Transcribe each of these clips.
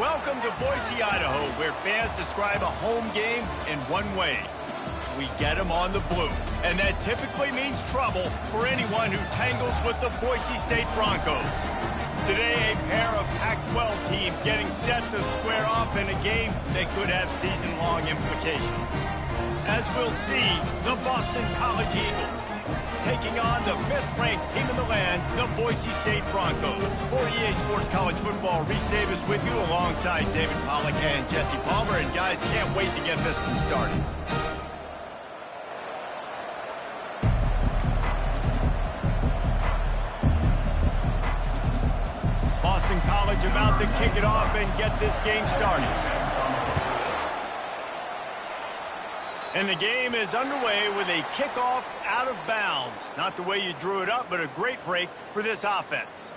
Welcome to Boise, Idaho, where fans describe a home game in one way. We get them on the blue, and that typically means trouble for anyone who tangles with the Boise State Broncos. Today, a pair of Pac-12 teams getting set to square off in a game that could have season-long implications. As we'll see, the Boston College Eagles taking on the 5th-ranked team in the land, the Boise State Broncos. For EA Sports College Football, Reese Davis with you alongside David Pollack and Jesse Palmer. And guys, can't wait to get this one started. Boston College about to kick it off and get this game started. And the game is underway with a kickoff out of bounds. Not the way you drew it up, but a great break for this offense.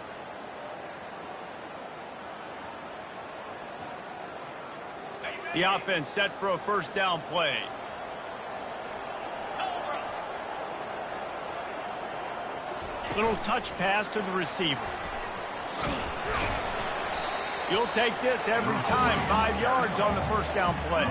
The offense set for a first down play. Little touch pass to the receiver. You'll take this every time. 5 yards on the first down play.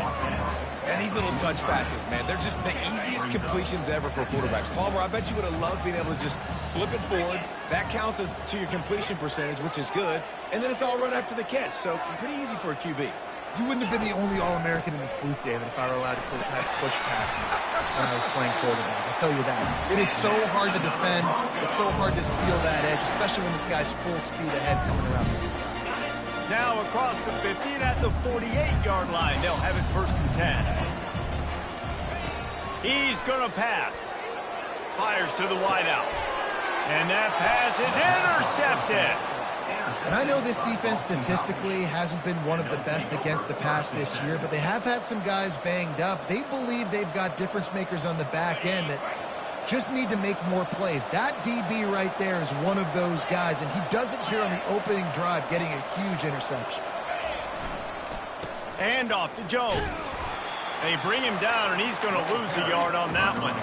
And these little touch passes, man, they're just the easiest completions ever for quarterbacks. Palmer, I bet you would have loved being able to just flip it forward. That counts as to your completion percentage, which is good. And then it's all run after the catch, so pretty easy for a QB. You wouldn't have been the only All-American in this booth, David, if I were allowed to push passes when I was playing quarterback. I'll tell you that. It is so hard to defend. It's so hard to seal that edge, especially when this guy's full speed ahead coming around the inside. Now across the 50 and at the 48-yard line, they'll have it 1st and 10. He's going to pass. Fires to the wideout. And that pass is intercepted. And I know this defense statistically hasn't been one of the best against the pass this year, but they have had some guys banged up. They believe they've got difference makers on the back end that just need to make more plays. That DB right there is one of those guys, and he does it here on the opening drive, getting a huge interception. And off to Jones. They bring him down, and he's going to lose a yard on that one.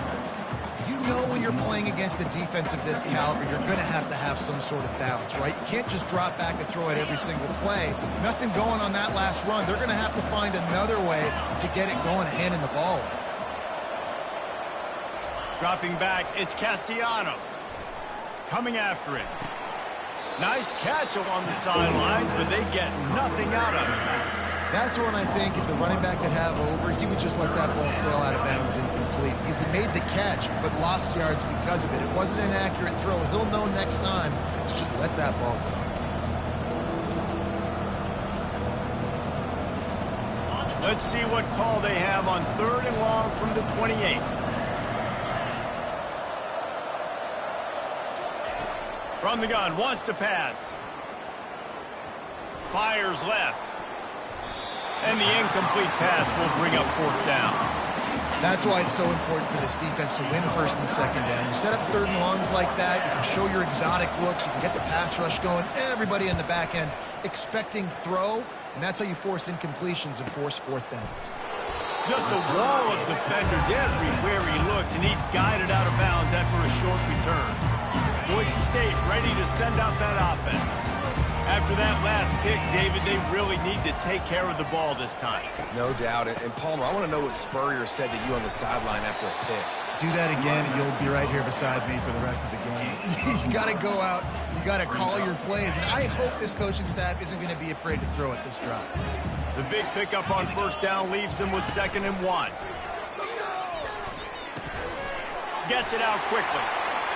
You know when you're playing against a defense of this caliber, you're going to have some sort of balance, right? You can't just drop back and throw it every single play. Nothing going on that last run. They're going to have to find another way to get it going, handing the ball off. Dropping back, it's Castellanos. Coming after him. Nice catch along the sidelines, but they get nothing out of it. That's when I think if the running back could have over, he would just let that ball sail out of bounds incomplete. Because he made the catch, but lost yards because of it. It wasn't an accurate throw. He'll know next time to just let that ball go. Let's see what call they have on 3rd and long from the 28. From the gun, wants to pass. Fires left. And the incomplete pass will bring up 4th down. That's why it's so important for this defense to win 1st and 2nd down. You set up 3rd and longs like that, you can show your exotic looks, you can get the pass rush going, everybody in the back end expecting throw, and that's how you force incompletions and force 4th downs. Just a wall of defenders everywhere he looks, and he's guided out of bounds after a short return. Boise State ready to send out that offense. After that last pick, David, they really need to take care of the ball this time. No doubt. And Palmer, I want to know what Spurrier said to you on the sideline after a pick. Do that again, and you'll be right here beside me for the rest of the game. You got to go out. You got to call your plays. And I hope this coaching staff isn't going to be afraid to throw at this drive. The big pickup on 1st down leaves them with 2nd and 1. Gets it out quickly.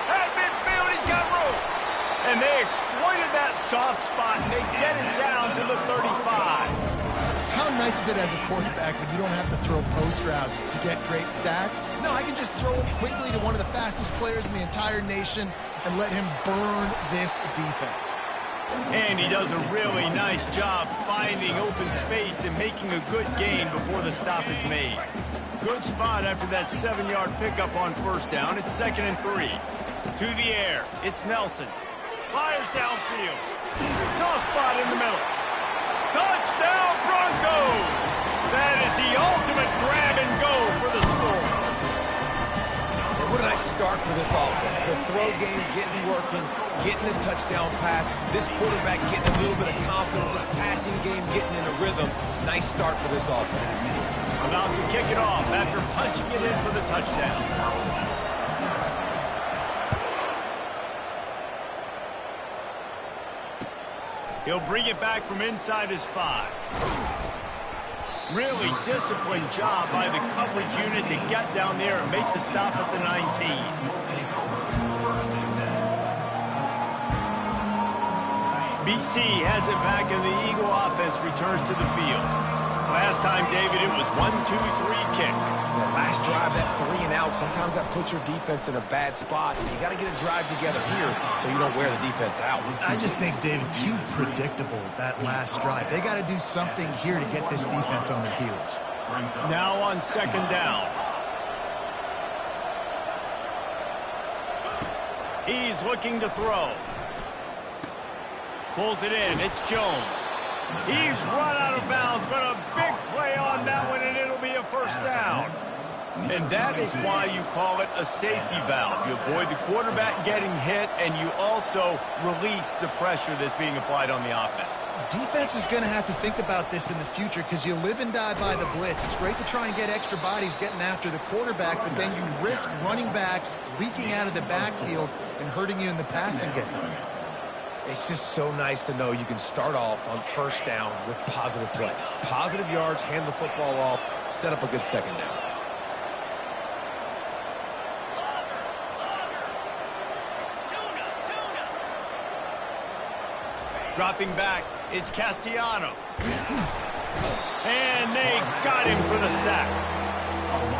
At midfield, he's got room. And they exploited that soft spot, and they get it down to the 35. How nice is it as a quarterback when you don't have to throw post routes to get great stats? No, I can just throw it quickly to one of the fastest players in the entire nation and let him burn this defense. And he does a really nice job finding open space and making a good gain before the stop is made. Good spot after that 7-yard pickup on 1st down. It's 2nd and 3. To the air, it's Nelson. Fires downfield. Soft spot in the middle. Touchdown, Broncos! That is the ultimate grab and go for the score. And what a nice start for this offense. The throw game getting working, getting the touchdown pass. This quarterback getting a little bit of confidence. This passing game getting in a rhythm. Nice start for this offense. About to kick it off after punching it in for the touchdown. He'll bring it back from inside his 5. Really disciplined job by the coverage unit to get down there and make the stop at the 19. BC has it back, and the Eagle offense returns to the field. Last time, David, it was 1-2-3 kick. That last drive, that 3 and out, sometimes that puts your defense in a bad spot. You got to get a drive together here so you don't wear the defense out. I just think, David, too predictable, that last drive. They got to do something here to get this defense on their heels. Now on second down. He's looking to throw. Pulls it in. It's Jones. He's run out of bounds, but a big play on that one, and it'll be a first down. And that is why you call it a safety valve. You avoid the quarterback getting hit, and you also release the pressure that's being applied on the offense. Defense is going to have to think about this in the future because you live and die by the blitz. It's great to try and get extra bodies getting after the quarterback, but then you risk running backs leaking out of the backfield and hurting you in the passing game. It's just so nice to know you can start off on first down with positive plays. Positive yards, hand the football off, set up a good second down. Dropping back, it's Castellanos. And they got him for the sack.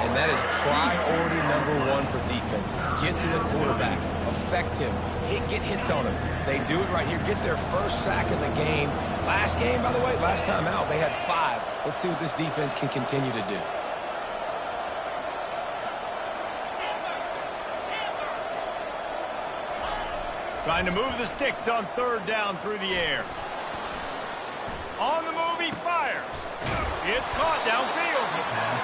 And that is priority #1 for defenses. Get to the quarterback, affect him, get hits on him. They do it right here, get their first sack of the game. Last game, by the way, last time out, they had 5. Let's see what this defense can continue to do. Trying to move the sticks on third down through the air. On the move, he fires. It's caught downfield.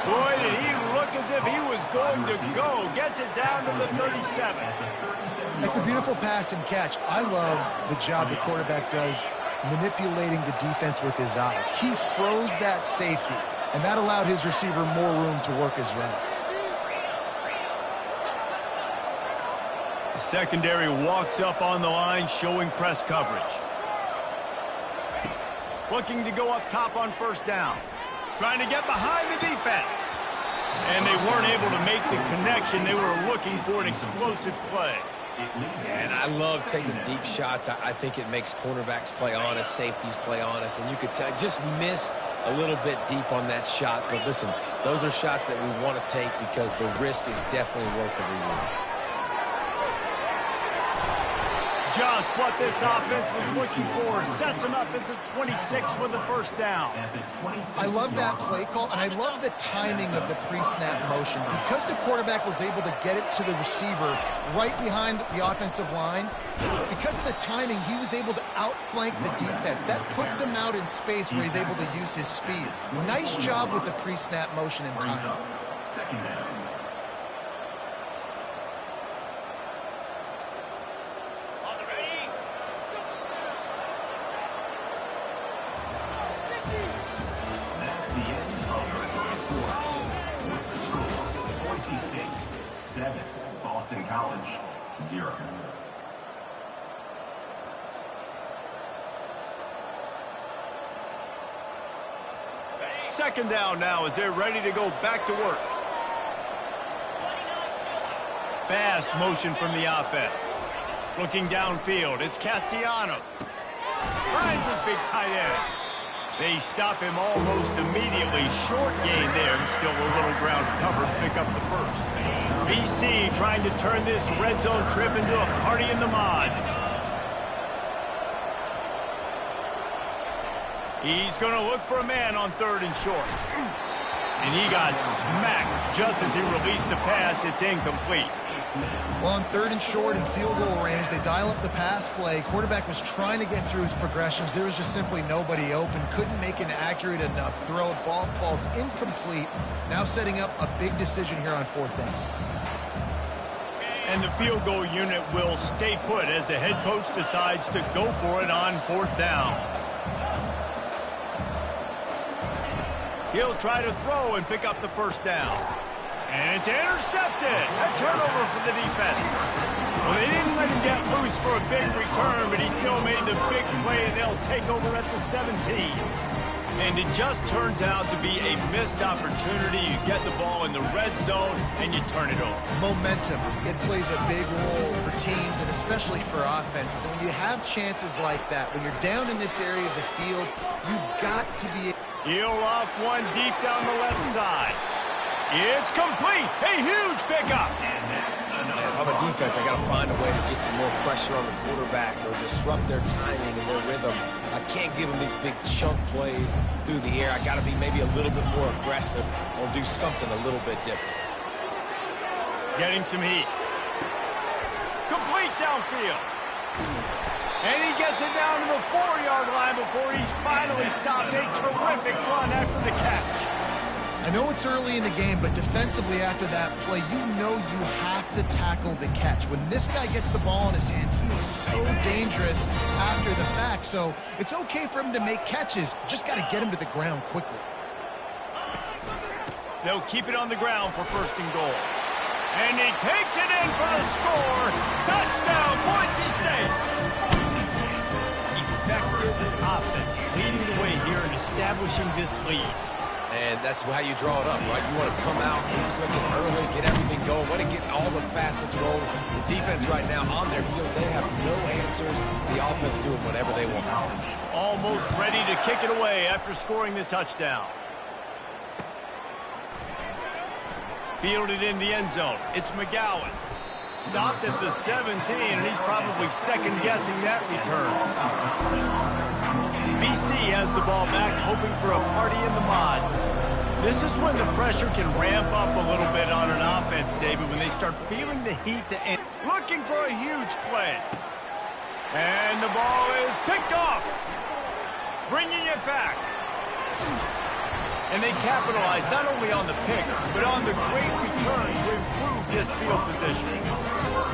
Boy, did he look as if he was going to go. Gets it down to the 37. It's a beautiful pass and catch. I love the job the quarterback does manipulating the defense with his eyes. He froze that safety, and that allowed his receiver more room to work his route. The secondary walks up on the line, showing press coverage. Looking to go up top on first down. Trying to get behind the defense. And they weren't able to make the connection. They were looking for an explosive play. Yeah, and I love taking deep shots. I think it makes cornerbacks play honest, safeties play honest, and you could tell just missed a little bit deep on that shot. But listen, those are shots that we want to take because the risk is definitely worth the reward. Just what this offense was looking for. Sets him up at the 26 with the first down. I love that play call, and I love the timing of the pre-snap motion. Because the quarterback was able to get it to the receiver right behind the offensive line, because of the timing, he was able to outflank the defense. That puts him out in space where he's able to use his speed. Nice job with the pre-snap motion and timing. Second down. College, 0. Second down now as they're ready to go back to work. Fast motion from the offense. Looking downfield, it's Castellanos. Finds his big tight end. They stop him almost immediately. Short gain there. Still a little ground to cover to pick up the first. BC trying to turn this red zone trip into a party in the mods. He's going to look for a man on third and short. And he got smacked just as he released the pass. It's incomplete. Well, on third and short and field goal range, they dial up the pass play. Quarterback was trying to get through his progressions. There was just simply nobody open. Couldn't make an accurate enough throw. Ball falls incomplete. Now setting up a big decision here on fourth down. And the field goal unit will stay put as the head coach decides to go for it on 4th down. He'll try to throw and pick up the 1st down. And it's intercepted. A turnover for the defense. Well, they didn't let him get loose for a big return, but he still made the big play, and they'll take over at the 17. And it just turns out to be a missed opportunity. You get the ball in the red zone, and you turn it over. Momentum. It plays a big role for teams and especially for offenses. And when you have chances like that, when you're down in this area of the field, you've got to be... He'll off one deep down the left side. It's complete. A huge pickup. If I'm a defense, I got to find a way to get some more pressure on the quarterback or disrupt their timing and their rhythm. I can't give them these big chunk plays through the air. I got to be maybe a little bit more aggressive or do something a little bit different. Getting some heat. Complete downfield. And he gets it down to the 4-yard line before he's finally stopped. A terrific run after the catch. I know it's early in the game, but defensively after that play, you know you have to tackle the catch. When this guy gets the ball in his hands, he is so dangerous after the fact. So it's okay for him to make catches. Just got to get him to the ground quickly. They'll keep it on the ground for 1st and goal. And he takes it in for the score. Touchdown, Boise State. Effective offense leading the way here and establishing this lead. And that's how you draw it up, right? You want to come out and click it early, get everything going, want to get all the facets rolling. The defense right now on their heels, they have no answers. The offense doing whatever they want. Almost ready to kick it away after scoring the touchdown. Fielded in the end zone. It's McGowan. Stopped at the 17, and he's probably second-guessing that return. BC has the ball back, hoping for a party in the mods. This is when the pressure can ramp up a little bit on an offense, David, when they start feeling the heat to end. Looking for a huge play. And the ball is picked off. Bringing it back. And they capitalize not only on the pick, but on the great return to improve this field position.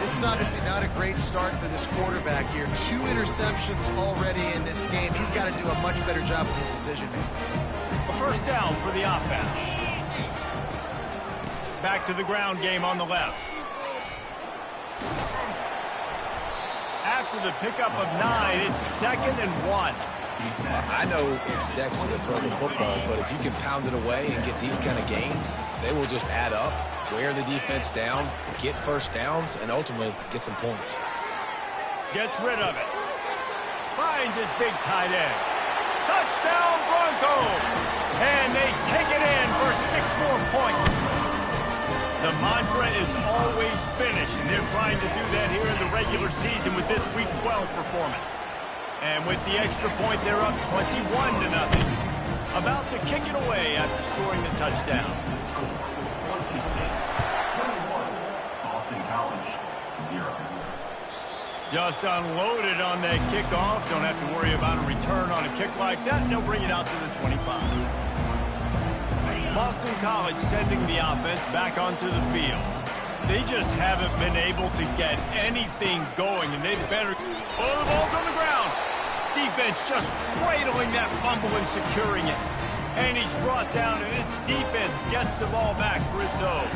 This is obviously not a great start for this quarterback here. 2 interceptions already in this game. He's got to do a much better job with his decision-making. A 1st down for the offense. Back to the ground game on the left. After the pickup of 9, it's 2nd and 1. I know it's sexy to throw the football, but if you can pound it away and get these kind of gains, they will just add up, wear the defense down, get 1st downs, and ultimately get some points. Gets rid of it. Finds his big tight end. Touchdown, Broncos! And they take it in for 6 more points. The mantra is always finish, and they're trying to do that here in the regular season with this Week 12 performance. And with the extra point, they're up 21-0. About to kick it away after scoring the touchdown. Boston College, 0. Just unloaded on that kickoff. Don't have to worry about a return on a kick like that. They'll bring it out to the 25. Boston College sending the offense back onto the field. They just haven't been able to get anything going, and they better... Oh, the ball's on the ground. Defense just cradling that fumble and securing it. And he's brought down, and this defense gets the ball back for its own.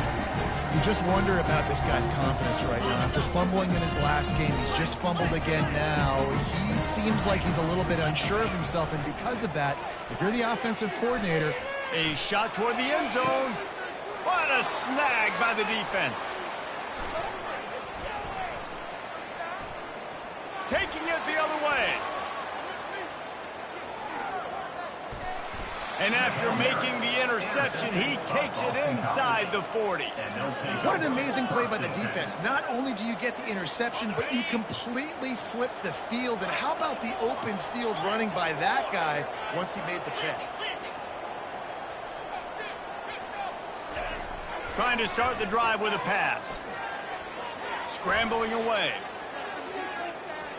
You just wonder about this guy's confidence right now. After fumbling in his last game, he's just fumbled again now. He seems like he's a little bit unsure of himself, and because of that, if you're the offensive coordinator... A shot toward the end zone. What a snag by the defense. Taking it the other way. And after making the interception, he takes it inside the 40. What an amazing play by the defense. Not only do you get the interception, but you completely flip the field. And how about the open field running by that guy once he made the pick? Trying to start the drive with a pass. Scrambling away.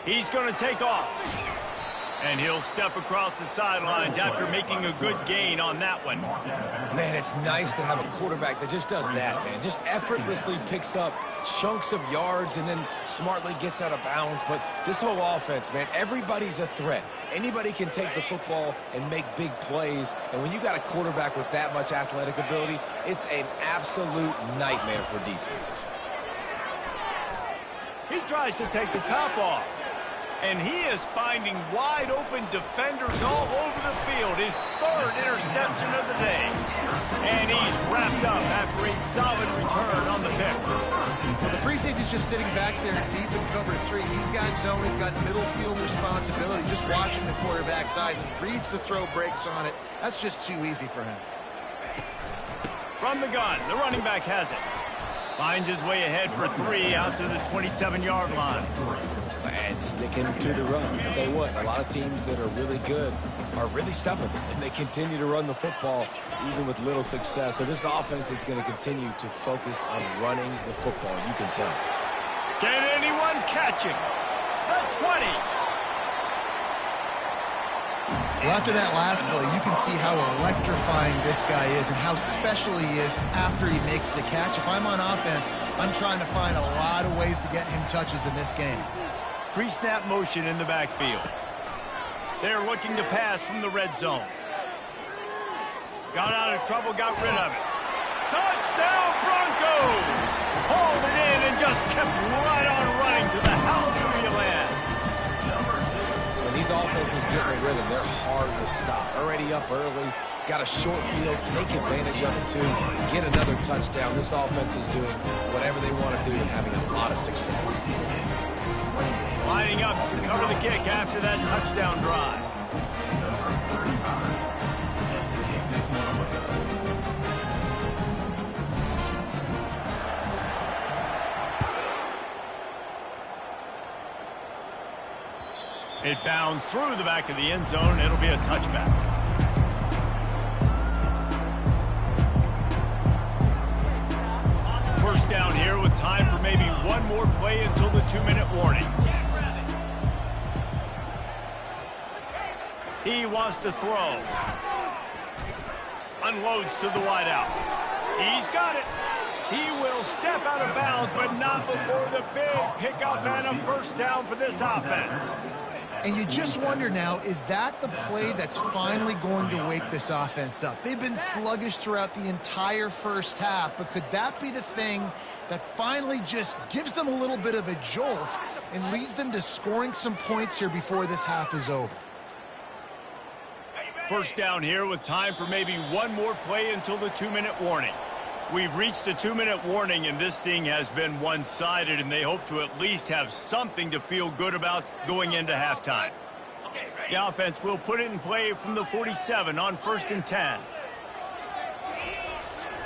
He's going to take off. And he'll step across the sidelines after making a good gain on that one. Man, it's nice to have a quarterback that just does that, man. Just effortlessly picks up chunks of yards and then smartly gets out of bounds. But this whole offense, man, everybody's a threat. Anybody can take the football and make big plays. And when you got a quarterback with that much athletic ability, it's an absolute nightmare for defenses. He tries to take the top off. And he is finding wide-open defenders all over the field. His third interception of the day. And he's wrapped up after a solid return on the pick. Well, the free safety's just sitting back there deep in cover 3. He's got zone. He's got middle field responsibility. Just watching the quarterback's eyes. He reads the throw, breaks on it. That's just too easy for him. From the gun, the running back has it. Finds his way ahead for 3 out to the 27-yard line. And sticking to the run. I'll tell you what, a lot of teams that are really good are really stubborn, and they continue to run the football even with little success. So this offense is going to continue to focus on running the football. You can tell. Can anyone catch him? The 20. Well, after that last play, you can see how electrifying this guy is and how special he is after he makes the catch. If I'm on offense, I'm trying to find a lot of ways to get him touches in this game. Pre-snap motion in the backfield. They're looking to pass from the red zone. Got out of trouble, got rid of it. Touchdown Broncos! Hauled it in and just kept right on running to the hallelujah land. When these offenses get in a rhythm, they're hard to stop. Already up early, got a short field, take advantage of it too, get another touchdown. This offense is doing whatever they want to do and having a lot of success. Lining up to cover the kick after that touchdown drive. It bounds through the back of the end zone. It'll be a touchback. First down here with time for maybe one more play until the 2-minute warning. He wants to throw. Unloads to the wideout. He's got it. He will step out of bounds, but not before the big pickup and a first down for this offense. And you just wonder now, is that the play that's finally going to wake this offense up? They've been sluggish throughout the entire first half, but could that be the thing that finally just gives them a little bit of a jolt and leads them to scoring some points here before this half is over? First down here with time for maybe one more play until the 2-minute warning. We've reached the 2-minute warning, and this thing has been one-sided, and they hope to at least have something to feel good about going into halftime. The offense will put it in play from the 47 on 1st and 10.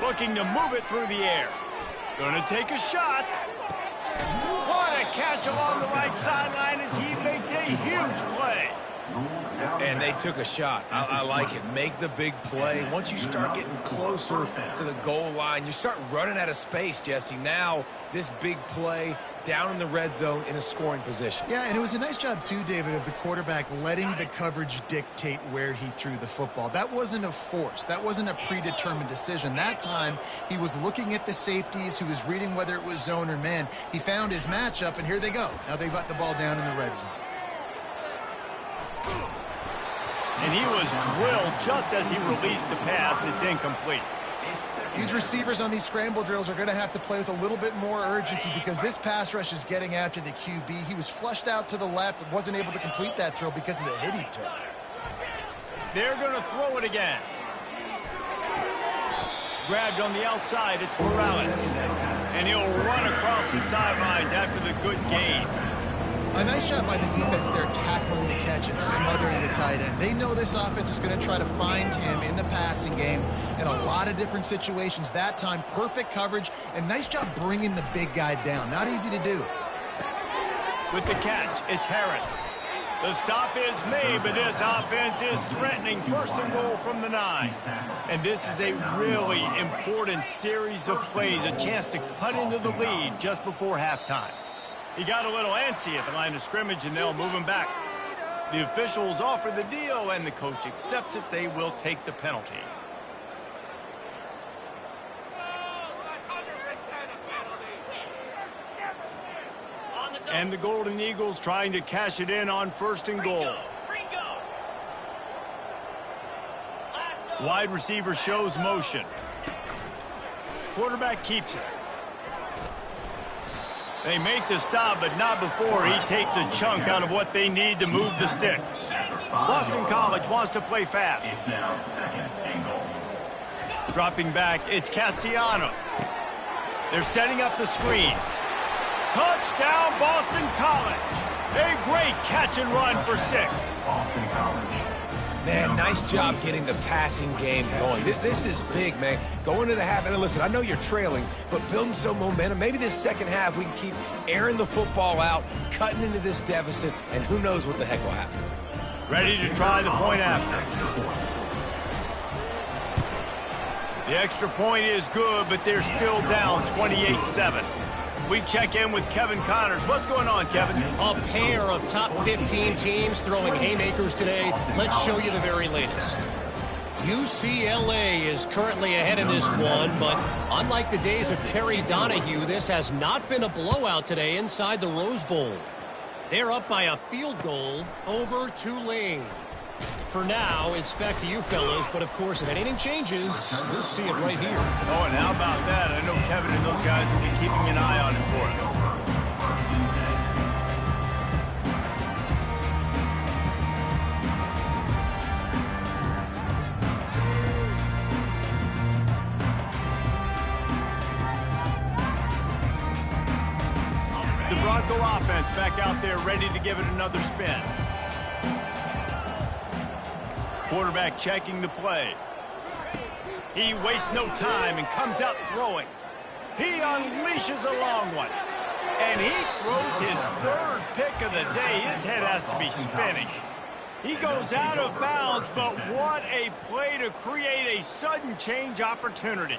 Looking to move it through the air. Going to take a shot. What a catch along the right sideline as he makes a huge play. And they took a shot. I like it. Make the big play. Once you start getting closer to the goal line, you start running out of space, Jesse. Now, this big play down in the red zone in a scoring position. Yeah, and it was a nice job, too, David, of the quarterback letting the coverage dictate where he threw the football. That wasn't a force. That wasn't a predetermined decision. That time, he was looking at the safeties. He was reading whether it was zone or man. He found his matchup, and here they go. Now they've got the ball down in the red zone. And he was drilled just as he released the pass. It's incomplete. These receivers on these scramble drills are going to have to play with a little bit more urgency because this pass rush is getting after the QB. He was flushed out to the left and wasn't able to complete that throw because of the hit he took. They're going to throw it again. Grabbed on the outside, it's Morales. And he'll run across the sidelines after the good gain. A nice job by the defense there tackling the catch and smothering the tight end. They know this offense is going to try to find him in the passing game in a lot of different situations. That time, perfect coverage, and nice job bringing the big guy down. Not easy to do. With the catch, it's Harris. The stop is made, but this offense is threatening. First and goal from the 9. And this is a really important series of plays, a chance to cut into the lead just before halftime. He got a little antsy at the line of scrimmage, and they'll move him back. The officials offer the deal, and the coach accepts it. They will take the penalty. And the Golden Eagles trying to cash it in on 1st and goal. Wide receiver shows motion. Quarterback keeps it. They make the stop, but not before he takes a chunk out of what they need to move the sticks. Boston College wants to play fast. It's now 2nd and goal. Dropping back, it's Castellanos. They're setting up the screen. Touchdown, Boston College. A great catch and run for 6. Boston College. Man, nice job getting the passing game going. This is big, man. Going to the half, and listen, I know you're trailing, but building some momentum. Maybe this second half we can keep airing the football out, cutting into this deficit, and who knows what the heck will happen. Ready to try the point after. The extra point is good, but they're still down 28-7. We check in with Kevin Connors. What's going on, Kevin? A pair of top 15 teams throwing haymakers today. Let's show you the very latest. UCLA is currently ahead in this one, but unlike the days of Terry Donahue, this has not been a blowout today inside the Rose Bowl. They're up by a field goal over Tulane. For now, it's back to you fellas, but of course, if anything changes, we'll see it right here. Oh, and how about that? I know Kevin and those guys will be keeping an eye on it for us. The Bronco offense back out there ready to give it another spin. Quarterback checking the play. He wastes no time and comes out throwing. He unleashes a long one. And he throws his 3rd pick of the day. His head has to be spinning. He goes out of bounds, but what a play to create a sudden change opportunity.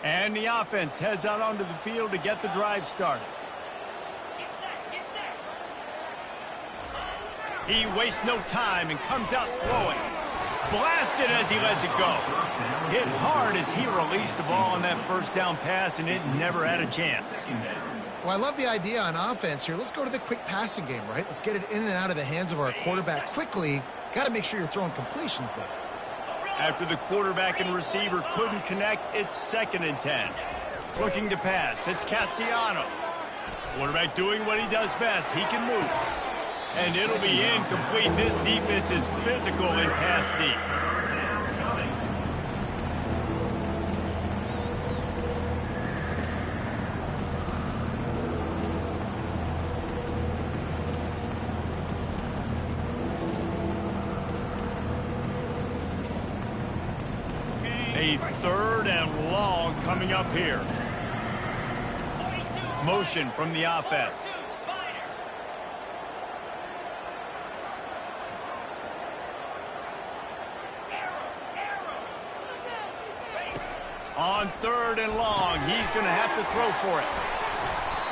And the offense heads out onto the field to get the drive started. He wastes no time and comes out throwing. Blasted as he lets it go. Hit hard as he released the ball on that 1st down pass, and it never had a chance. Well, I love the idea on offense here. Let's go to the quick passing game, right? Let's get it in and out of the hands of our quarterback quickly. Got to make sure you're throwing completions, though. After the quarterback and receiver couldn't connect, it's 2nd and 10. Looking to pass, it's Castellanos. Quarterback doing what he does best. He can move. And it'll be incomplete. This defense is physical and pass deep. A 3rd and long coming up here. Motion from the offense. On 3rd and long, he's going to have to throw for it.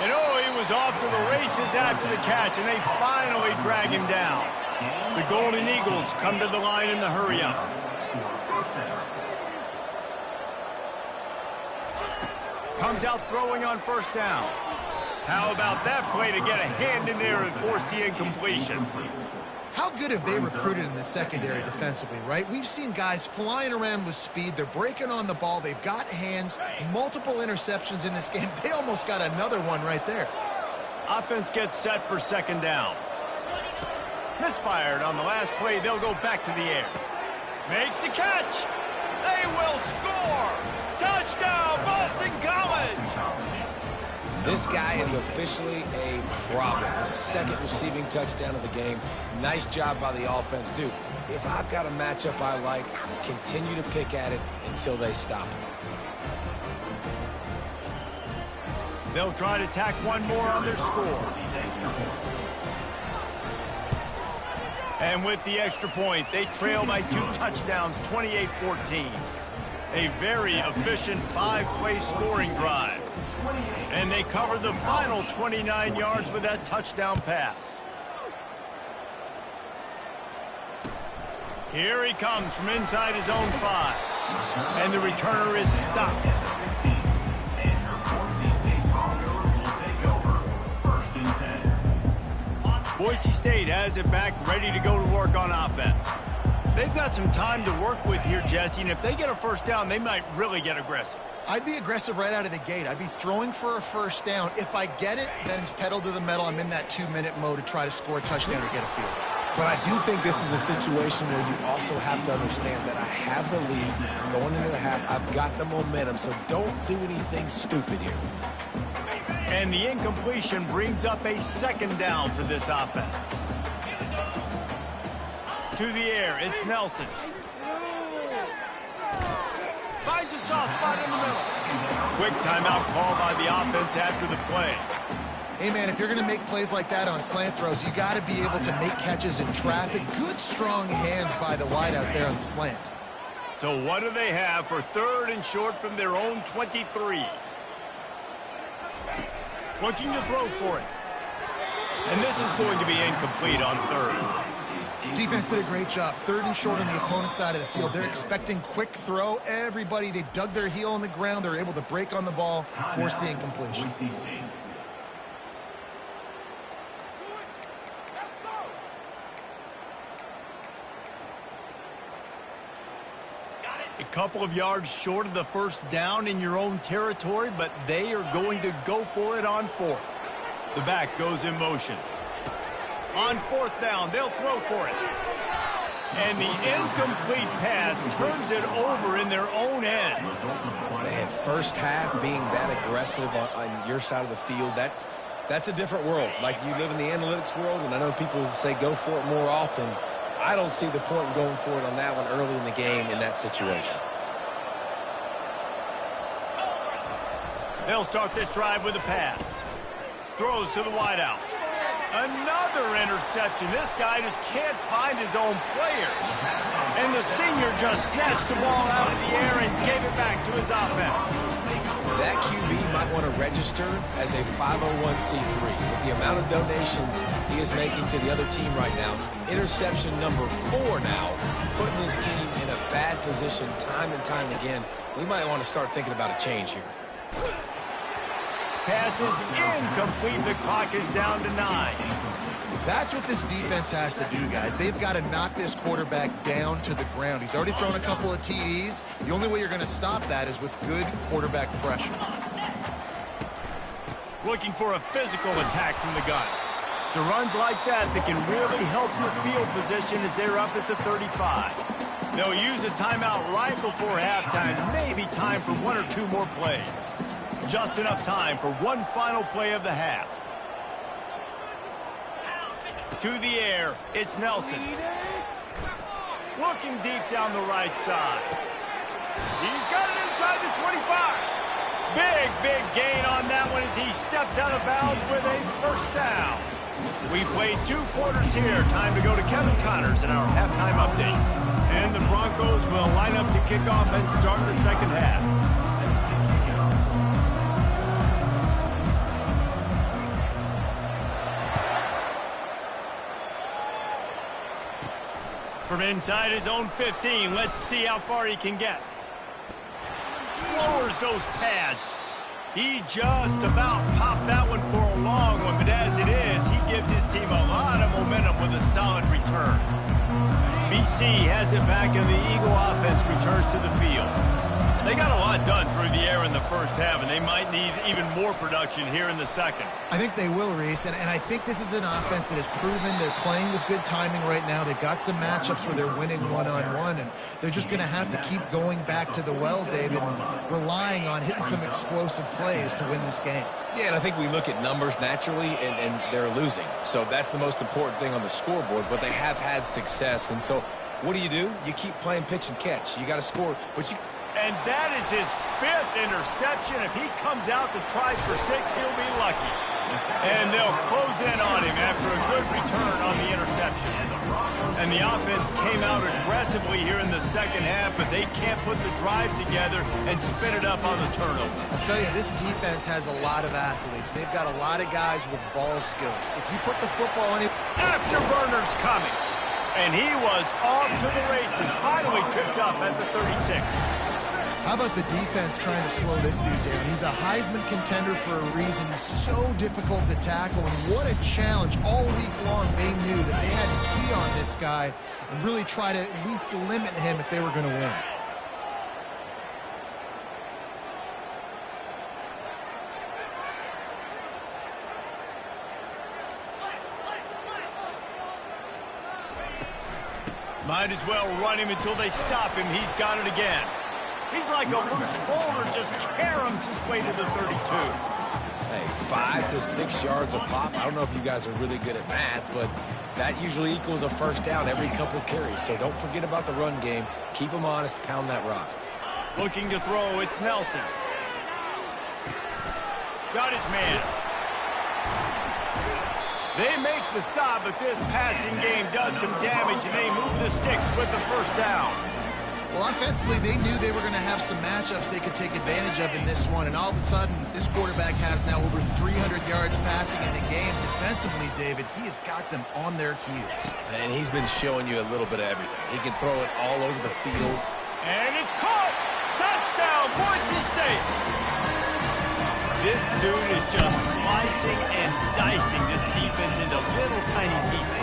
And oh, he was off to the races after the catch, and they finally drag him down. The Golden Eagles come to the line in the hurry-up. Comes out throwing on 1st down. How about that play to get a hand in there and force the incompletion? How good have they recruited in the secondary defensively, right? We've seen guys flying around with speed. They're breaking on the ball. They've got hands, multiple interceptions in this game. They almost got another one right there. Offense gets set for 2nd down. Misfired on the last play. They'll go back to the air. Makes the catch. They will score. Touchdown, Boston College. This guy is officially a problem. His 2nd receiving touchdown of the game. Nice job by the offense. Dude, if I've got a matchup I like, continue to pick at it until they stop him. They'll try to tack one more on their score. And with the extra point, they trail by 2 touchdowns, 28-14. A very efficient 5-play scoring drive. And they cover the final 29 yards with that touchdown pass. Here he comes from inside his own 5. And the returner is stopped. And your Boise State Broncos will take over 1st and 10. Boise State has it back, ready to go to work on offense. They've got some time to work with here, Jesse, and if they get a first down, they might really get aggressive. I'd be aggressive right out of the gate. I'd be throwing for a first down. If I get it, then it's pedal to the metal. I'm in that 2-minute mode to try to score a touchdown or get a field. But I do think this is a situation where you also have to understand that I have the lead going into the half. I've got the momentum, so don't do anything stupid here. And the incompletion brings up a 2nd down for this offense. To the air, it's Nelson. Finds a soft spot in the middle. Quick timeout call by the offense after the play. Hey, man, if you're going to make plays like that on slant throws, you got to be able to make catches in traffic. Good, strong hands by the wide out there on the slant. So what do they have for 3rd and short from their own 23? Looking to throw for it. And this is going to be incomplete on 3rd. Defense did a great job. 3rd and short on the opponent's side of the field. They're expecting quick throw. Everybody, they dug their heel on the ground. They're able to break on the ball, force the incompletion. Boise State. A couple of yards short of the first down in your own territory, but they are going to go for it on 4th. The back goes in motion. On 4th down, they'll throw for it. And the incomplete pass turns it over in their own end. Man, first half being that aggressive on your side of the field, that's a different world. Like, you live in the analytics world, and I know people say go for it more often. I don't see the point in going for it on that one early in the game in that situation. They'll start this drive with a pass. Throws to the wideout. Another interception. This guy just can't find his own players. And the senior just snatched the ball out of the air and gave it back to his offense. That QB might want to register as a 501c3. With the amount of donations he is making to the other team right now, interception number 4 now, putting his team in a bad position time and time again. We might want to start thinking about a change here. Pass is incomplete. The clock is down to 9. That's what this defense has to do, guys. They've got to knock this quarterback down to the ground. He's already thrown a couple of TDs. The only way you're going to stop that is with good quarterback pressure. Looking for a physical attack from the gun. It's runs like that can really help your field position as they're up at the 35. They'll use a timeout right before halftime. Maybe time for 1 or 2 more plays. Just enough time for one final play of the half. To the air, it's Nelson. Looking deep down the right side. He's got it inside the 25. Big gain on that one as he stepped out of bounds with a first down. We played 2 quarters here. Time to go to Kevin Connors in our halftime update. And the Broncos will line up to kick off and start the second half. From inside his own 15, let's see how far he can get. Lowers those pads. He just about popped that one for a long one, but as it is, he gives his team a lot of momentum with a solid return. BC has it back, and the Eagle offense returns to the field. They got a lot done through the air in the first half, and they might need even more production here in the second. I think they will, Reese, and I think this is an offense that has proven they're playing with good timing right now. They've got some matchups where they're winning one-on-one, and they're just going to have to keep going back to the well, David, and relying on hitting some explosive plays to win this game. Yeah, and I think we look at numbers naturally, and they're losing. So that's the most important thing on the scoreboard, but they have had success. And so what do? You keep playing pitch and catch. You got to score, but you... And that is his 5th interception. If he comes out to try for 6, he'll be lucky. And they'll close in on him after a good return on the interception. And the offense came out aggressively here in the second half, but they can't put the drive together and spin it up on the turnover. I'll tell you, this defense has a lot of athletes. They've got a lot of guys with ball skills. If you put the football in it... Afterburner's coming. And he was off to the races, finally tripped up at the 36. How about the defense trying to slow this dude down? He's a Heisman contender for a reason. He's so difficult to tackle, and what a challenge. All week long, they knew that they had to key on this guy and really try to at least limit him if they were going to win. Might as well run him until they stop him. He's got it again. He's like a loose boulder, just caroms his way to the 32. Hey, 5 to 6 yards a pop. I don't know if you guys are really good at math, but that usually equals a first down every couple carries. So don't forget about the run game. Keep them honest. Pound that rock. Looking to throw, it's Nelson. Got his man. They make the stop, but this passing game does some damage, and they move the sticks with the first down. Well, offensively, they knew they were going to have some matchups they could take advantage of in this one, and all of a sudden, this quarterback has now over 300 yards passing in the game. Defensively, David, he has got them on their heels. And he's been showing you a little bit of everything. He can throw it all over the field. And it's caught! Touchdown, Boise State! This dude is just slicing and dicing this defense into little tiny pieces.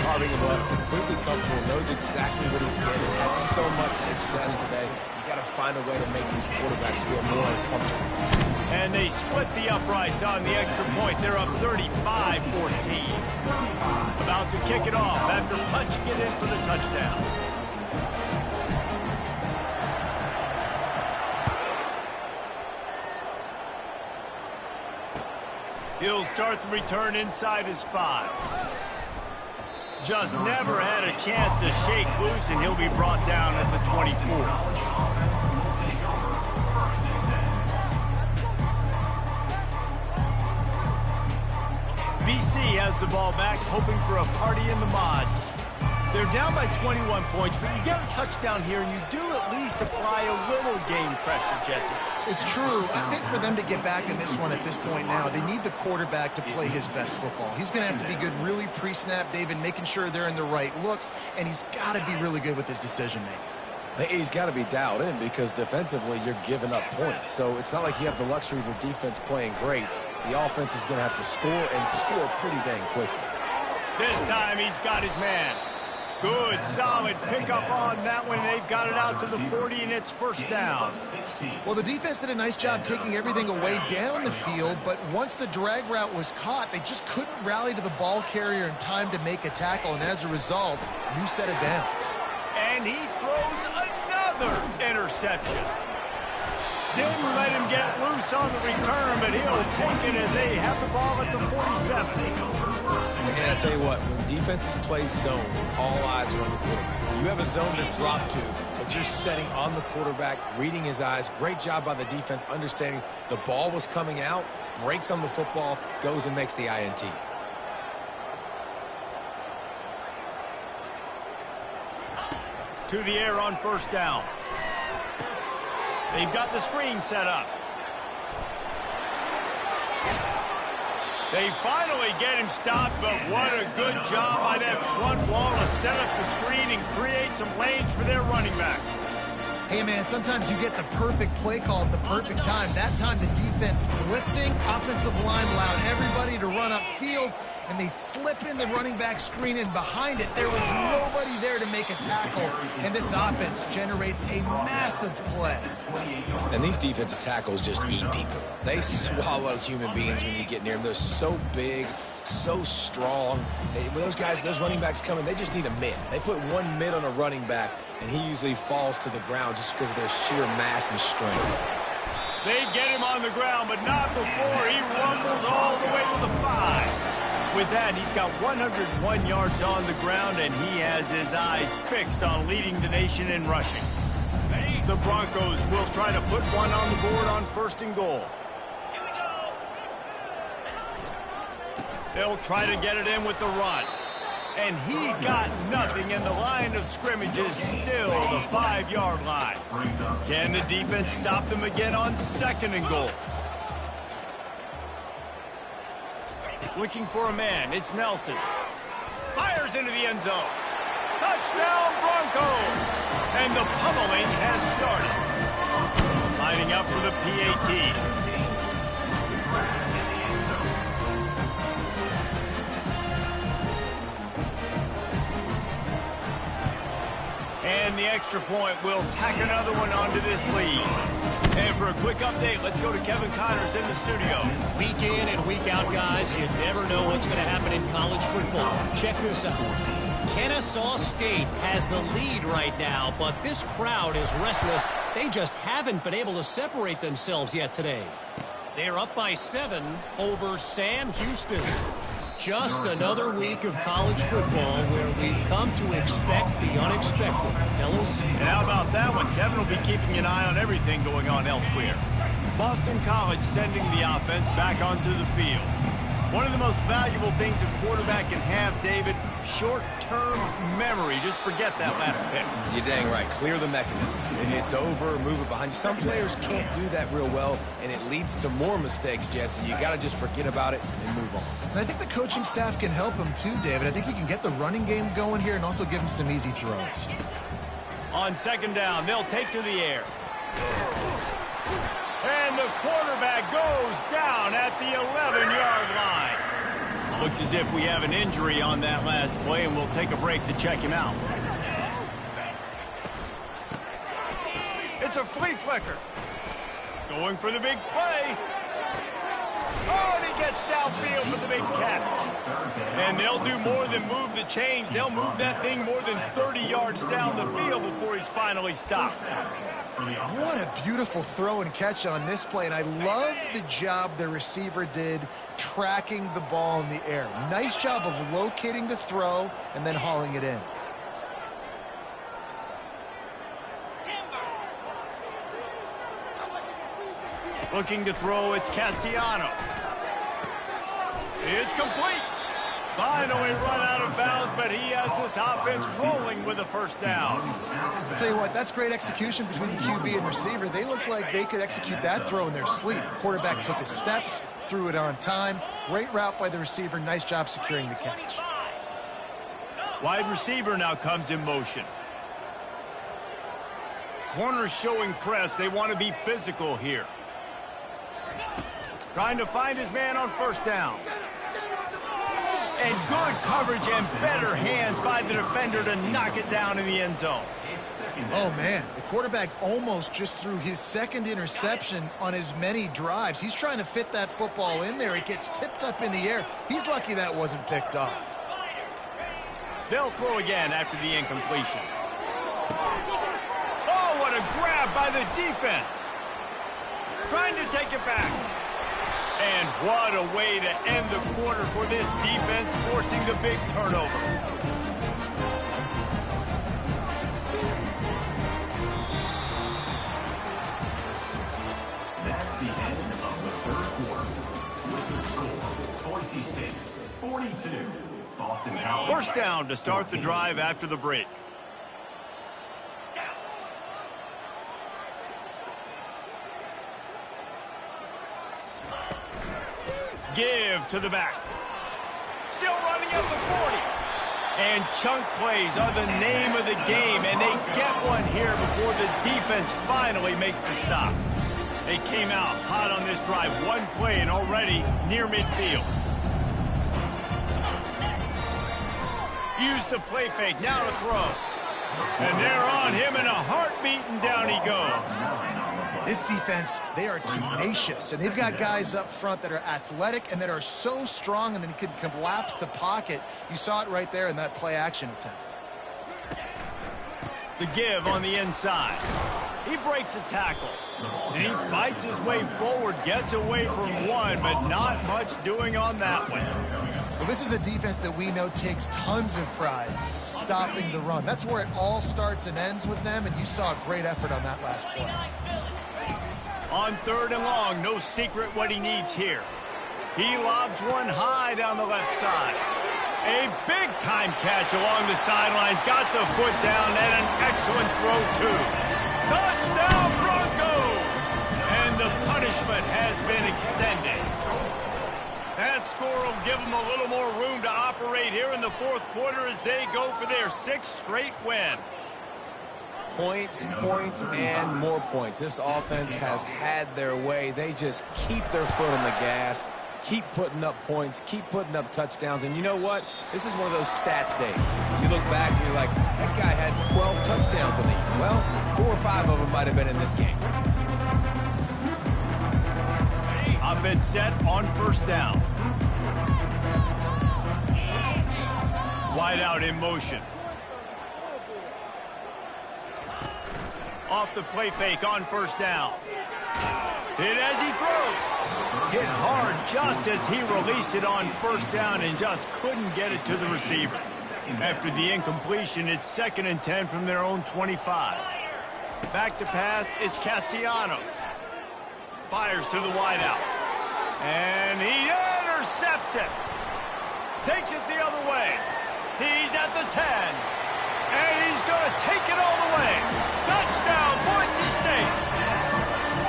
Carving him up, completely comfortable, knows exactly what he's getting. Had so much success today. You got to find a way to make these quarterbacks feel more uncomfortable. And they split the uprights on the extra point. They're up 35-14. About to kick it off after punching it in for the touchdown. He'll start the return inside his 5. Just never had a chance to shake loose, and he'll be brought down at the 24. BC has the ball back, hoping for a party in the mods. They're down by 21 points, but you get a touchdown here, and you do at least apply a little game pressure, Jesse. It's true. I think for them to get back in this one at this point now, they need the quarterback to play his best football. He's going to have to be good really pre-snap, David, making sure they're in the right looks, and he's got to be really good with his decision-making. He's got to be dialed in because defensively you're giving up points. So it's not like you have the luxury of your defense playing great. The offense is going to have to score and score pretty dang quickly. This time he's got his man. Good, solid pickup on that one. They've got it out to the 40, and it's first down. Well, the defense did a nice job taking everything away down the field, but once the drag route was caught, they just couldn't rally to the ball carrier in time to make a tackle, and as a result, new set of downs. And he throws another interception. Didn't let him get loose on the return, but he'll take it as they have the ball at the 47. And I tell you what, when defenses play zone, all eyes are on the quarterback. When you have a zone to drop to, but you're setting on the quarterback, reading his eyes. Great job by the defense, understanding the ball was coming out, breaks on the football, goes and makes the INT. To the air on first down. They've got the screen set up. They finally get him stopped, but what a good job by that front wall to set up the screen and create some lanes for their running back. Hey, man, sometimes you get the perfect play call at the perfect time. That time the defense blitzing, offensive line allowed everybody to run upfield, and they slip in the running back screen, and behind it there was nobody there to make a tackle, and this offense generates a massive play. And these defensive tackles just eat people. They swallow human beings when you get near them. They're so big, so strong. When those guys, those running backs come in, they just need a mid. They put one mid on a running back, and he usually falls to the ground just because of their sheer mass and strength. They get him on the ground, but not before he rumbles all the way to the 5. With that, he's got 101 yards on the ground, and he has his eyes fixed on leading the nation in rushing. The Broncos will try to put one on the board on first and goal. They'll try to get it in with the run. And he got nothing, and the line of scrimmage is still the 5-yard line. Can the defense stop them again on second and goal? Looking for a man. It's Nelson. Fires into the end zone. Touchdown Broncos! And the pummeling has started. Lining up for the PAT. And the extra point will tack another one onto this lead. And for a quick update, let's go to Kevin Connors in the studio. Week in and week out, guys, you never know what's going to happen in college football. Check this out. Kennesaw State has the lead right now, but this crowd is restless. They just haven't been able to separate themselves yet today. They're up by 7 over Sam Houston. Just another week of college football where we've come to expect the unexpected. Fellas? And how about that one? Kevin will be keeping an eye on everything going on elsewhere. Boston College sending the offense back onto the field. One of the most valuable things a quarterback can have, David, short-term memory. Just forget that last pick. You're dang right. Clear the mechanism. It's over, move it behind you. Some players can't do that real well, and it leads to more mistakes, Jesse. You got to just forget about it and move on. And I think the coaching staff can help him too, David. I think he can get the running game going here and also give him some easy throws. On second down, they'll take to the air. And the quarterback goes down at the 11-yard line. Looks as if we have an injury on that last play, and we'll take a break to check him out. It's a flea flicker. Going for the big play. Oh, and he gets downfield with the big catch. And they'll do more than move the chains. They'll move that thing more than 30 yards down the field before he's finally stopped. What a beautiful throw and catch on this play, and I love the job the receiver did tracking the ball in the air. Nice job of locating the throw and then hauling it in. Looking to throw, it's Castellanos. It's complete. Finally run out of bounds, but he has this offense rolling with a first down. I'll tell you what, that's great execution between the QB and receiver. They look like they could execute that throw in their sleep. Quarterback took his steps, threw it on time. Great route by the receiver. Nice job securing the catch. Wide receiver now comes in motion. Corners showing press. They want to be physical here. Trying to find his man on first down. And good coverage and better hands by the defender to knock it down in the end zone. Oh, man, the quarterback almost just threw his second interception on as many drives. He's trying to fit that football in there. It gets tipped up in the air. He's lucky that wasn't picked off. They'll throw again after the incompletion. Oh, what a grab by the defense. Trying to take it back. And what a way to end the quarter for this defense, forcing the big turnover. That's the end of the third quarter. With the score, Boise State 42, Boston College. First down to start the drive after the break. Give to the back. Still running up the 40. And chunk plays are the name of the game, and they get one here before the defense finally makes the stop. They came out hot on this drive. One play and already near midfield. Used the play fake, now to throw. And they're on him in a heartbeat, and down he goes. This defense, they are tenacious, and they've got guys up front that are athletic and that are so strong and then can collapse the pocket. You saw it right there in that play-action attempt. The give on the inside. He breaks a tackle, and he fights his way forward, gets away from one, but not much doing on that one. Well, this is a defense that we know takes tons of pride stopping the run. That's where it all starts and ends with them, and you saw a great effort on that last play. On third and long, no secret what he needs here. He lobs one high down the left side. A big-time catch along the sidelines. Got the foot down and an excellent throw, too. Touchdown, Broncos! And the punishment has been extended. That score will give them a little more room to operate here in the fourth quarter as they go for their 6th straight win. Points, points, and more points. This offense has had their way. They just keep their foot on the gas, keep putting up points, keep putting up touchdowns. And you know what? This is one of those stats days. You look back and you're like, that guy had 12 touchdowns in the year. Well, 4 or 5 of them might have been in this game. Offense set on first down. Wide out in motion. Off the play fake on first down. Hit as he throws. Hit hard just as he released it on first down and just couldn't get it to the receiver. After the incompletion, it's 2nd and 10 from their own 25. Back to pass, it's Castellanos. Fires to the wideout. And he intercepts it. Takes it the other way. He's at the 10. And he's going to take it all the way. Touchdown, Boise State.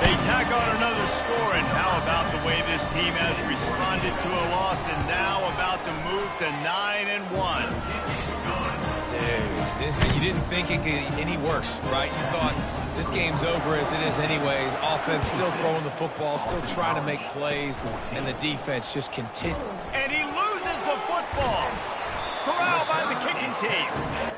They tack on another score, and how about the way this team has responded to a loss and now about to move to 9-1. Dude, you didn't think it could get any worse, right? You thought this game's over as it is anyways. Offense still throwing the football, still trying to make plays, and the defense just continues. And he loses the football. Corralled by the kicking team.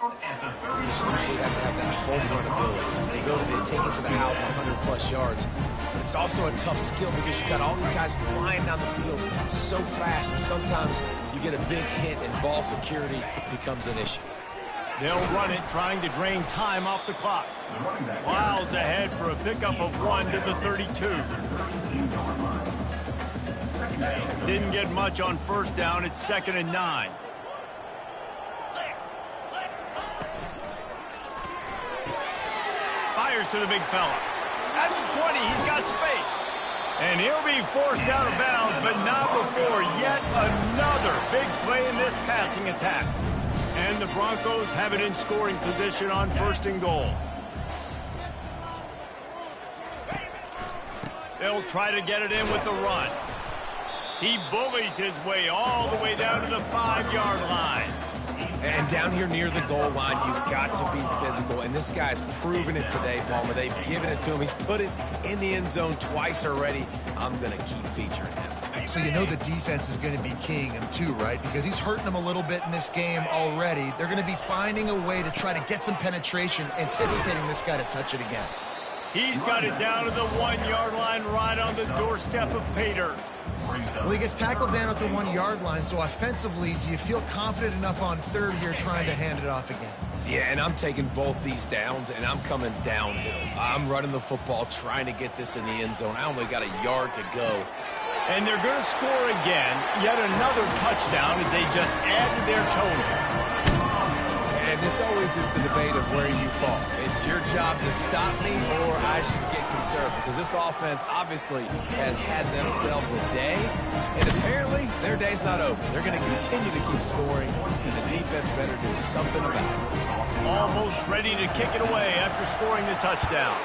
You usually have to have that home run ability, the ability to take it to the house 100-plus yards. But it's also a tough skill because you've got all these guys flying down the field so fast. Sometimes you get a big hit and ball security becomes an issue. They'll run it, trying to drain time off the clock. Plows ahead for a pickup of 1 to the 32. Didn't get much on first down. It's 2nd and 9. Fires to the big fella. At the 20, he's got space. And he'll be forced out of bounds, but not before yet another big play in this passing attack. And the Broncos have it in scoring position on 1st and goal. They'll try to get it in with the run. He bullies his way all the way down to the 5-yard line. And down here near the goal line, you've got to be physical. And this guy's proven it today, Palmer. They've given it to him. He's put it in the end zone twice already. I'm going to keep featuring him. So you know the defense is going to be keying him too, right? Because he's hurting them a little bit in this game already. They're going to be finding a way to try to get some penetration, anticipating this guy to touch it again. He's got it down to the 1-yard line right on the doorstep of Pater. Well, he gets tackled down at the 1-yard line, so offensively, do you feel confident enough on third here trying to hand it off again? Yeah, and I'm taking both these downs, and I'm coming downhill. I'm running the football, trying to get this in the end zone. I only got a yard to go. And they're going to score again, yet another touchdown as they just add to their total. And this always is the debate of where you fall. It's your job to stop me or I should get conservative, because this offense obviously has had themselves a day, and apparently their day's not over. They're going to continue to keep scoring, and the defense better do something about it. Almost ready to kick it away after scoring the touchdown.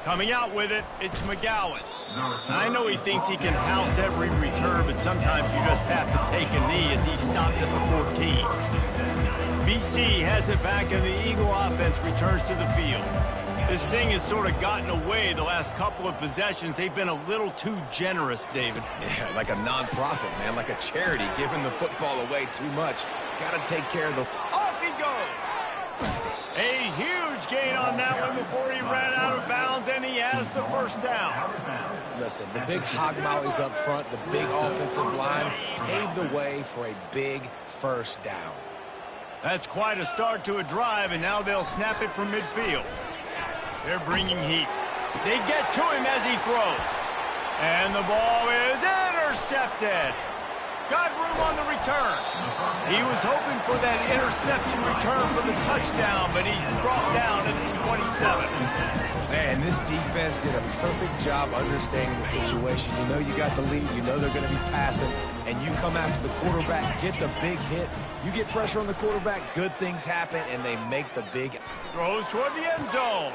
Coming out with it, it's McGowan. I know he thinks he can house every return, but sometimes you just have to take a knee as he stopped at the 14. BC has it back, and the Eagle offense returns to the field. This thing has sort of gotten away the last couple of possessions. They've been a little too generous, David. Yeah, like a non-profit, man, like a charity, giving the football away too much. Got to take care of the... Off he goes! A huge gain on that one before he ran out of bounds, and he has the first down. Listen, the big hog mollies up front, the big offensive line paved the way for a big first down. That's quite a start to a drive, and now they'll snap it from midfield. They're bringing heat. They get to him as he throws. And the ball is intercepted. Got room on the return. He was hoping for that interception return for the touchdown, but he's brought down at the 27. Man, this defense did a perfect job understanding the situation. You know you got the lead. You know they're going to be passing. And you come after the quarterback, get the big hit. You get pressure on the quarterback, good things happen, and they make the big... Throws toward the end zone.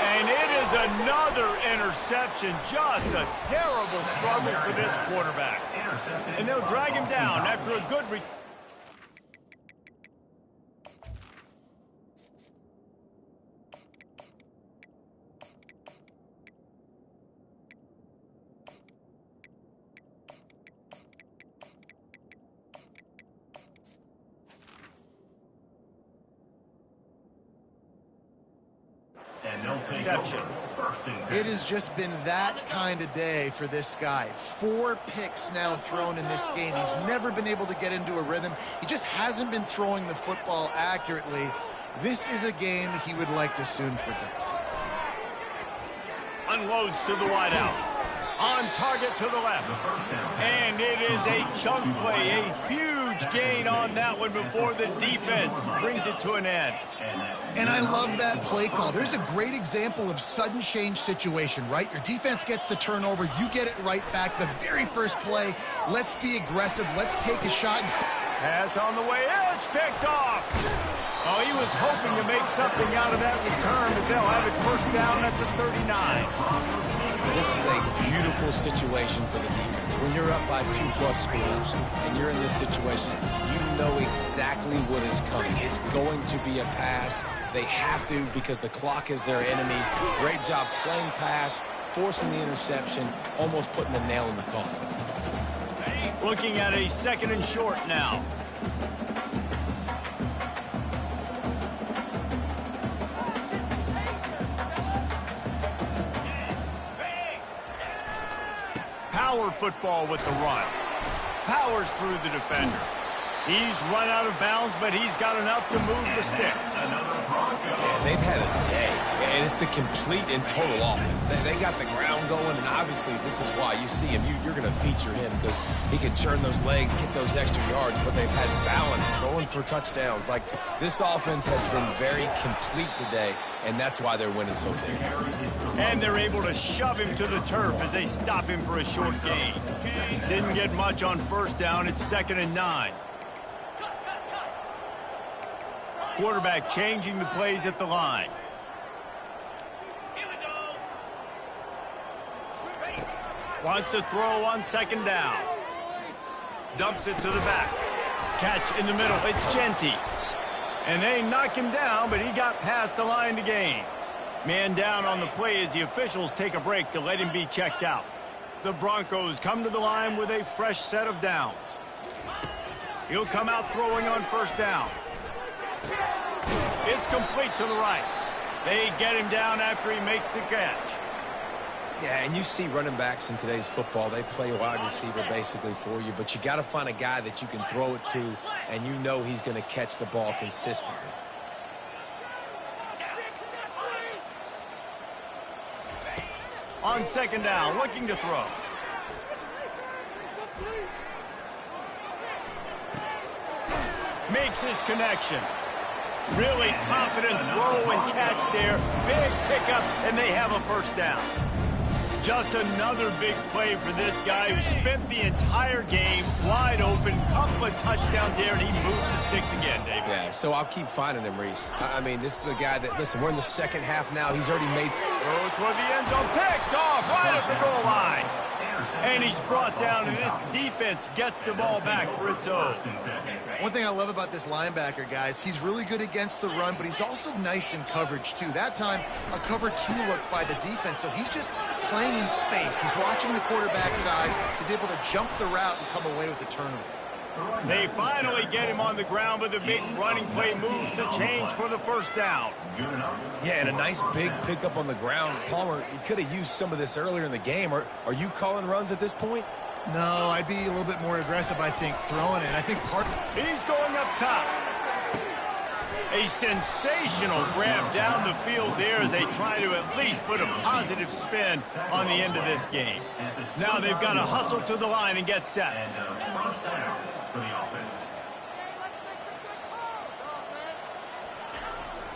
And it is another interception. Just a terrible struggle for this quarterback. And they'll drag him down after a good... Interception. It has just been that kind of day for this guy. 4 picks now thrown in this game. He's never been able to get into a rhythm. He just hasn't been throwing the football accurately. This is a game he would like to soon forget. Unloads to the wideout. On target to the left. And it is a chunk play, a huge gain on that one before the defense brings it to an end. And I love that play call. There's a great example of sudden change situation, right? Your defense gets the turnover, you get it right back. The very first play, let's be aggressive, let's take a shot. Pass on the way, it's picked off. Oh, he was hoping to make something out of that return, but they'll have it first down at the 39. This is a beautiful situation for the defense. When you're up by 2+ scores and you're in this situation, you know exactly what is coming. It's going to be a pass. They have to because the clock is their enemy. Great job playing pass, forcing the interception, almost putting the nail in the coffin. Looking at a 2nd and short now. Power football with the run. Powers through the defender. He's run out of bounds, but he's got enough to move the sticks. Yeah, they've had a day, and it's the complete and total offense. They got the ground going, and obviously this is why you see him. You're going to feature him because he can churn those legs, get those extra yards, but they've had balance, throwing for touchdowns. Like, this offense has been very complete today, and that's why they're winning so big. And they're able to shove him to the turf as they stop him for a short gain. Didn't get much on first down. It's 2nd and 9. Quarterback changing the plays at the line. Wants to throw on 2nd down. Dumps it to the back. Catch in the middle. It's Genty. And they knock him down, but he got past the line to gain. Man down on the play as the officials take a break to let him be checked out. The Broncos come to the line with a fresh set of downs. He'll come out throwing on first down. It's complete to the right. They get him down after he makes the catch. Yeah, and you see running backs in today's football, they play wide receiver basically for you, but you got to find a guy that you can throw it to, and you know he's going to catch the ball consistently. On 2nd down, looking to throw. Makes his connection. Really confident throw and catch there. Big pickup, and they have a first down. Just another big play for this guy who spent the entire game wide open. Couple of touchdowns there, and he moves the sticks again, David. Yeah, so I'll keep finding him, Reese. I mean, this is a guy that, listen, we're in the 2nd half now. He's already made... Throw toward the end zone, picked off right at the goal line. And he's brought down, and this defense gets the ball back for its own. One thing I love about this linebacker, guys, he's really good against the run, but he's also nice in coverage, too. That time, a cover 2 look by the defense, so he's just playing in space. He's watching the quarterback's eyes. He's able to jump the route and come away with a turnover. They finally get him on the ground, but the big running play moves to change for the first down. Yeah, and a nice big pickup on the ground. Palmer, you could have used some of this earlier in the game. Are you calling runs at this point? No, I'd be a little bit more aggressive, I think, throwing it. I think He's going up top. A sensational grab down the field there as they try to at least put a positive spin on the end of this game. Now they've got to hustle to the line and get set. First down for the offense.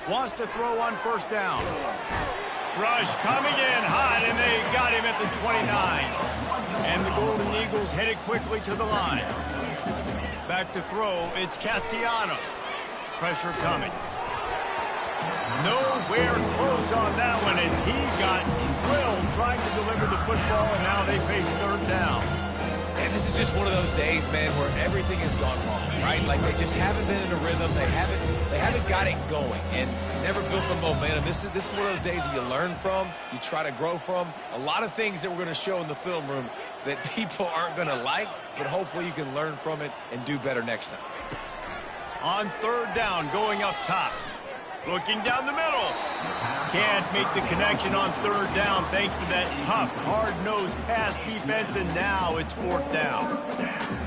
Wants to throw on first down. Rush coming in hot, and they got him at the 29. And the Golden Eagles headed quickly to the line. Back to throw, it's Castellanos. Pressure coming. Nowhere close on that one as he got drilled trying to deliver the football, and now they face third down. And this is just one of those days, man, where everything has gone wrong, right? Like they just haven't been in a rhythm. They haven't got it going and never built the momentum. This is one of those days that you learn from, you try to grow from. A lot of things that we're going to show in the film room that people aren't going to like, but hopefully you can learn from it and do better next time. On third down, going up top. Looking down the middle. Can't make the connection on third down thanks to that tough, hard-nosed pass defense, and now it's fourth down.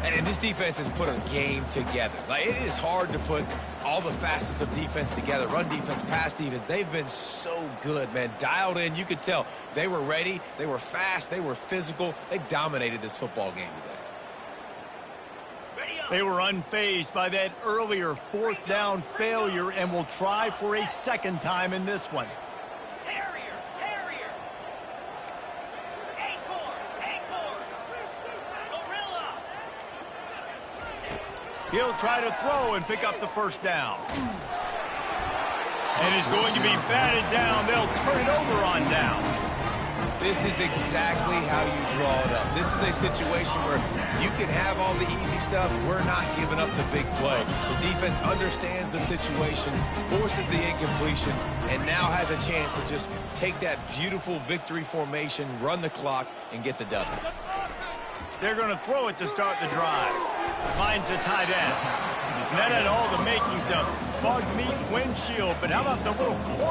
And this defense has put a game together. Like, it is hard to put all the facets of defense together. Run defense, pass defense. They've been so good, man. Dialed in. You could tell they were ready. They were fast. They were physical. They dominated this football game today. They were unfazed by that earlier fourth down failure and will try for a second time in this one. Terrier. Acorn. Gorilla. He'll try to throw and pick up the first down. And is going to be batted down. They'll turn it over on downs. This is exactly how you draw it up. This is a situation where you can have all the easy stuff. We're not giving up the big play. The defense understands the situation, forces the incompletion, and now has a chance to just take that beautiful victory formation, run the clock, and get the W. They're going to throw it to start the drive. Finds the tight end. And that had all the makings of bug meat windshield, but how about the little corner?